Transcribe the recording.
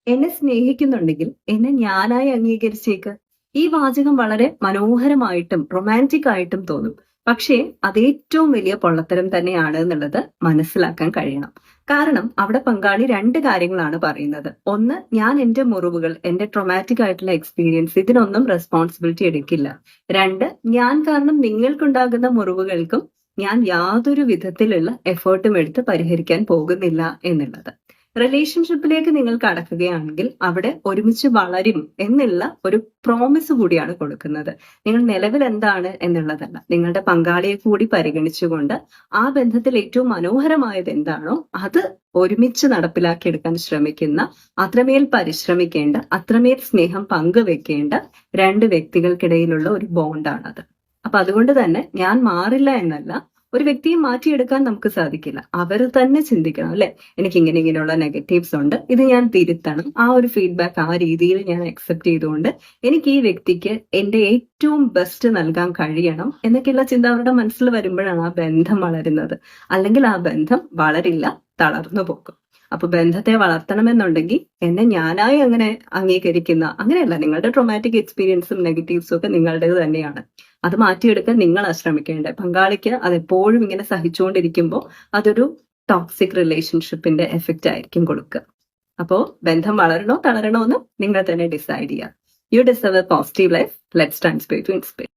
എന്നെ സ്നേഹിക്കുന്നുണ്ടെങ്കിൽ എന്നെ ഞാനായി അംഗീകരിച്ചേക്ക്. ഈ വാചകം വളരെ മനോഹരമായിട്ടും റൊമാൻറ്റിക് ആയിട്ടും തോന്നും. പക്ഷേ അത് ഏറ്റവും വലിയ പൊള്ളത്തരം തന്നെയാണ് എന്നുള്ളത് മനസ്സിലാക്കാൻ കഴിയണം. കാരണം അവിടെ പങ്കാളി രണ്ട് കാര്യങ്ങളാണ് പറയുന്നത്. ഒന്ന്, ഞാൻ എന്റെ മുറിവുകൾ, എന്റെ ട്രോമാറ്റിക് ആയിട്ടുള്ള എക്സ്പീരിയൻസ് ഇതിനൊന്നും റെസ്പോൺസിബിലിറ്റി എടുക്കില്ല. രണ്ട്, ഞാൻ കാരണം നിങ്ങൾക്കുണ്ടാകുന്ന മുറിവുകൾക്കും ഞാൻ യാതൊരു വിധത്തിലുള്ള എഫേർട്ടും എടുത്ത് പരിഹരിക്കാൻ പോകുന്നില്ല എന്നുള്ളത്. റിലേഷൻഷിപ്പിലേക്ക് നിങ്ങൾ കടക്കുകയാണെങ്കിൽ അവിടെ ഒരുമിച്ച് വളരും എന്നുള്ള ഒരു പ്രോമിസ് കൂടിയാണ് കൊടുക്കുന്നത്. നിങ്ങൾ നിലവിൽ എന്താണ് എന്നുള്ളതല്ല, നിങ്ങളുടെ പങ്കാളിയെ കൂടി പരിഗണിച്ചുകൊണ്ട് ആ ബന്ധത്തിൽ ഏറ്റവും മനോഹരമായത് എന്താണോ അത് ഒരുമിച്ച് നടപ്പിലാക്കിയെടുക്കാൻ ശ്രമിക്കുന്ന, അത്രമേൽ പരിശ്രമിക്കേണ്ട, അത്രമേൽ സ്നേഹം പങ്കുവെക്കേണ്ട രണ്ട് വ്യക്തികൾക്കിടയിലുള്ള ഒരു ബോണ്ടാണത്. അപ്പൊ അതുകൊണ്ട് തന്നെ ഞാൻ മാറില്ല എന്നല്ല, ഒരു വ്യക്തിയെ മാറ്റിയെടുക്കാൻ നമുക്ക് സാധിക്കില്ല. അവർ തന്നെ ചിന്തിക്കണം, അല്ലെ, എനിക്ക് ഇങ്ങനെയുള്ള നെഗറ്റീവ്സ് ഉണ്ട്, ഇത് ഞാൻ തിരുത്തണം, ആ ഒരു ഫീഡ്ബാക്ക് ആ രീതിയിൽ ഞാൻ അക്സെപ്റ്റ് ചെയ്തുകൊണ്ട് എനിക്ക് ഈ വ്യക്തിക്ക് എന്റെ ഏറ്റവും ബെസ്റ്റ് നൽകാൻ കഴിയണം എന്നൊക്കെയുള്ള ചിന്ത അവരുടെ മനസ്സിൽ വരുമ്പോഴാണ് ആ ബന്ധം വളരുന്നത്. അല്ലെങ്കിൽ ആ ബന്ധം വളരില്ല, തളർന്നു പോകും. അപ്പൊ ബന്ധത്തെ വളർത്തണമെന്നുണ്ടെങ്കിൽ എന്നെ ഞാനായി അങ്ങനെ അംഗീകരിക്കുന്ന, അങ്ങനെയല്ല, നിങ്ങളുടെ ട്രോമാറ്റിക് എക്സ്പീരിയൻസും നെഗറ്റീവ്സും ഒക്കെ നിങ്ങളുടേത് തന്നെയാണ്. അത് മാറ്റിയെടുക്കാൻ നിങ്ങൾ ശ്രമിക്കേണ്ടത്. പങ്കാളിക്ക് അതെപ്പോഴും ഇങ്ങനെ സഹിച്ചുകൊണ്ടിരിക്കുമ്പോൾ അതൊരു ടോക്സിക് റിലേഷൻഷിപ്പിന്റെ എഫക്റ്റ് ആയിരിക്കും കൊടുക്കുക. അപ്പോ ബന്ധം വളരണോ തളരണോ എന്ന് നിങ്ങൾ തന്നെ ഡിസൈഡ് ചെയ്യുക. You deserve a positive life. Let's transpire to inspire.